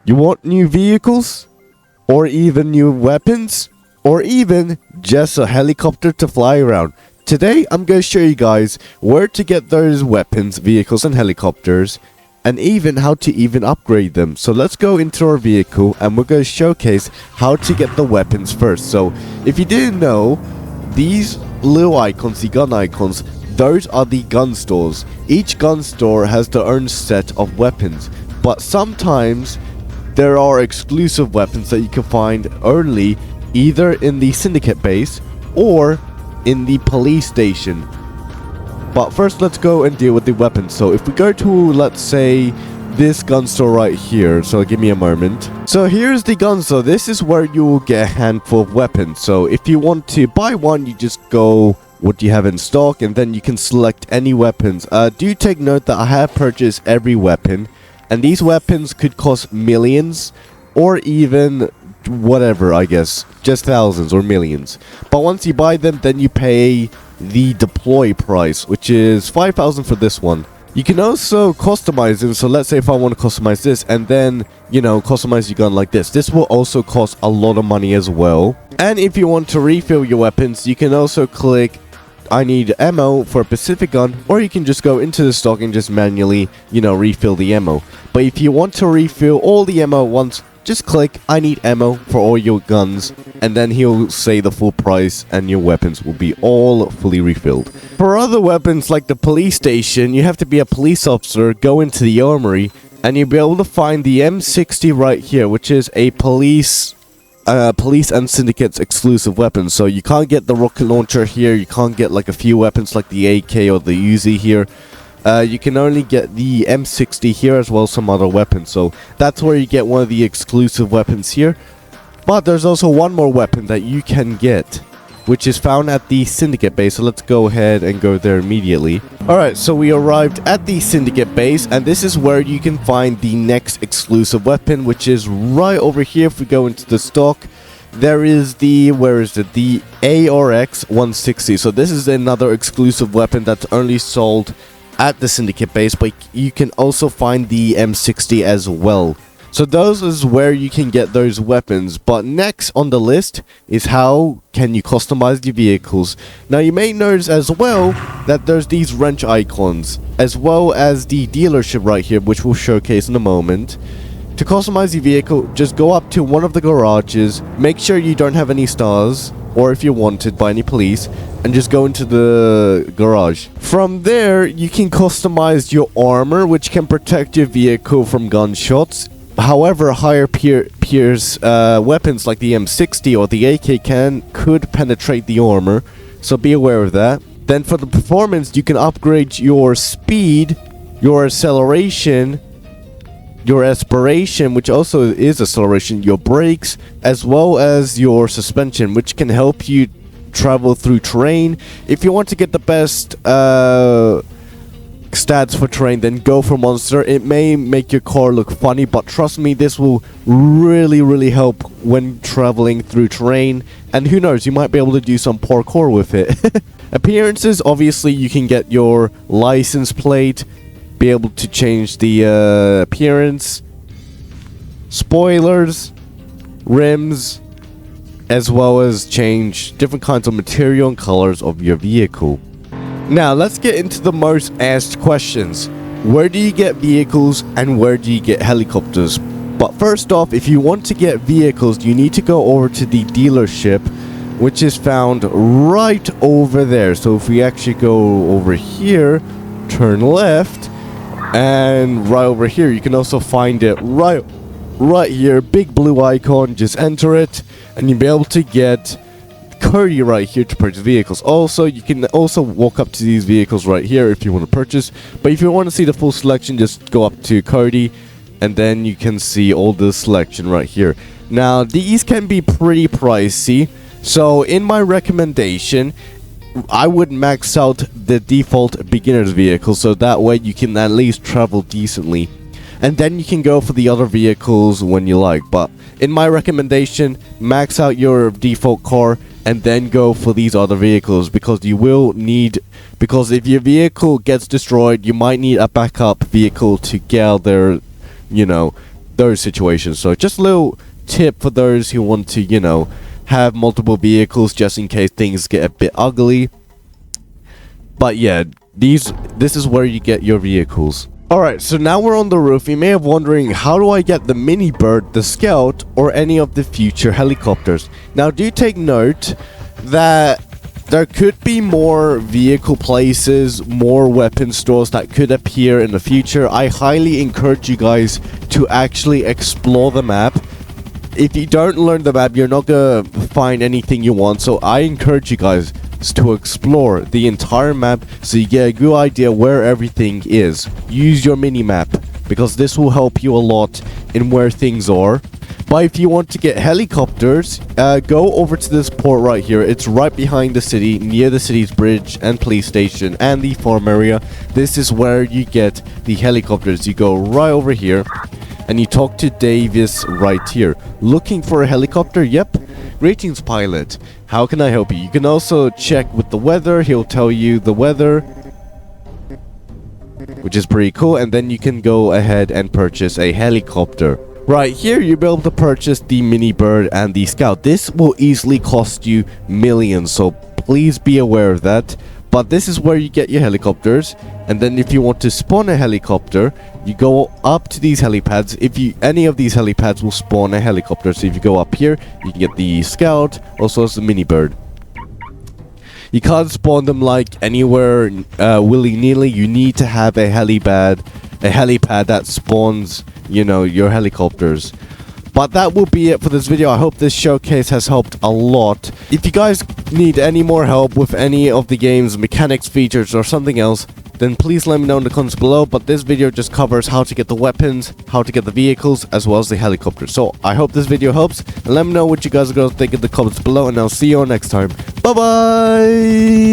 You want new vehicles? Or even new weapons? Or even just a helicopter to fly around? Today, I'm going to show you guys where to get those weapons, vehicles, and helicopters, and even how to even upgrade them. So let's go into our vehicle, and we're going to showcase how to get the weapons first. So, if you didn't know, these little icons, the gun icons, those are the gun stores. Each gun store has their own set of weapons, but sometimes there are exclusive weapons that you can find only either in the syndicate base or in the police station. But first, let's go and deal with the weapons. So if we go to, let's say, this gun store right here, so give me a moment. So here's the gun store. This is where you will get a handful of weapons. So if you want to buy one, you just go what you have in stock, and then you can select any weapons. Do take note that I have purchased every weapon, and these weapons could cost millions or even whatever, I guess, just thousands or millions. But once you buy them, then you pay the deploy price, which is 5,000 for this one. You can also customize them. So let's say if I want to customize this and then, you know, customize your gun like this, this will also cost a lot of money as well. And if you want to refill your weapons, you can also click I need ammo for a specific gun, or you can just go into the stock and just manually, you know, refill the ammo. But if you want to refill all the ammo at once, just click I need ammo for all your guns, and then he'll say the full price and your weapons will be all fully refilled. For other weapons like the police station, you have to be a police officer, go into the armory, and you'll be able to find the M60 right here, which is a police and syndicates exclusive weapons. So you can't get the rocket launcher here, you can't get like a few weapons like the AK or the Uzi here. You can only get the M60 here, as well as some other weapons. So that's where you get one of the exclusive weapons here. But there's also one more weapon that you can get, which is found at the syndicate base. So let's go ahead and go there immediately. Alright, so we arrived at the syndicate base, and this is where you can find the next exclusive weapon, which is right over here. If we go into the stock, there is the, where is it, the ARX 160. So this is another exclusive weapon that's only sold at the syndicate base, but you can also find the M60 as well. So those is where you can get those weapons. But next on the list is how can you customize your vehicles. Now you may notice as well that there's these wrench icons, as well as the dealership right here, which we'll showcase in a moment. To customize your vehicle, just go up to one of the garages, make sure you don't have any stars, or if you're wanted by any police, and just go into the garage. From there, you can customize your armor, which can protect your vehicle from gunshots. However, higher pierce weapons like the M60 or the AK could penetrate the armor, so be aware of that. Then for the performance, you can upgrade your speed, your acceleration, your aspiration, which also is acceleration, your brakes, as well as your suspension, which can help you travel through terrain. If you want to get the best stats for terrain, then go for monster. It may make your car look funny, but trust me, this will really help when traveling through terrain. And who knows, you might be able to do some parkour with it. Appearances, obviously you can get your license plate, be able to change the appearance, spoilers, rims, as well as change different kinds of material and colors of your vehicle. Now let's get into the most asked questions. Where do you get vehicles and where do you get helicopters? But first off, if you want to get vehicles, you need to go over to the dealership, which is found right over there. So if we actually go over here, turn left, and right over here, you can also find it right here, big blue icon. Just enter it and you'll be able to get Cody right here to purchase vehicles. Also, you can also walk up to these vehicles right here if you want to purchase, but if you want to see the full selection, just go up to Cody and then you can see all the selection right here. Now these can be pretty pricey, so in my recommendation, I would max out the default beginner's vehicle, so that way you can at least travel decently, and then you can go for the other vehicles when you like. But in my recommendation, max out your default car and then go for these other vehicles, because you will need, because if your vehicle gets destroyed, you might need a backup vehicle to get out there, you know, those situations. So just a little tip for those who want to, you know, have multiple vehicles just in case things get a bit ugly. But yeah, this is where you get your vehicles. Alright, so now we're on the roof. You may have wondering, how do I get the mini bird, the scout, or any of the future helicopters? Now do take note that there could be more vehicle places, more weapon stores that could appear in the future. I highly encourage you guys to actually explore the map. If you don't learn the map, you're not gonna find anything you want. So I encourage you guys to explore the entire map so you get a good idea where everything is. Use your mini map because this will help you a lot in where things are. But if you want to get helicopters, go over to this port right here. It's right behind the city, near the city's bridge and police station and the farm area. This is where you get the helicopters. You go right over here and you talk to Davis right here. Looking for a helicopter? Yep. Greetings, pilot. How can I help you? You can also check with the weather. He'll tell you the weather, which is pretty cool. And then you can go ahead and purchase a helicopter. Right here, you'll be able to purchase the mini bird and the scout. This will easily cost you millions, so please be aware of that. But this is where you get your helicopters. And then if you want to spawn a helicopter, you go up to these helipads. Any of these helipads will spawn a helicopter. So if you go up here, you can get the scout, also as the mini bird. You can't spawn them like anywhere willy-nilly. You need to have a helipad that spawns, you know, your helicopters. But that will be it for this video. I hope this showcase has helped a lot. If you guys need any more help with any of the game's mechanics, features, or something else, then please let me know in the comments below. But this video just covers how to get the weapons, how to get the vehicles, as well as the helicopters. So I hope this video helps, and let me know what you guys are going to think in the comments below, and I'll see you all next time. Bye bye.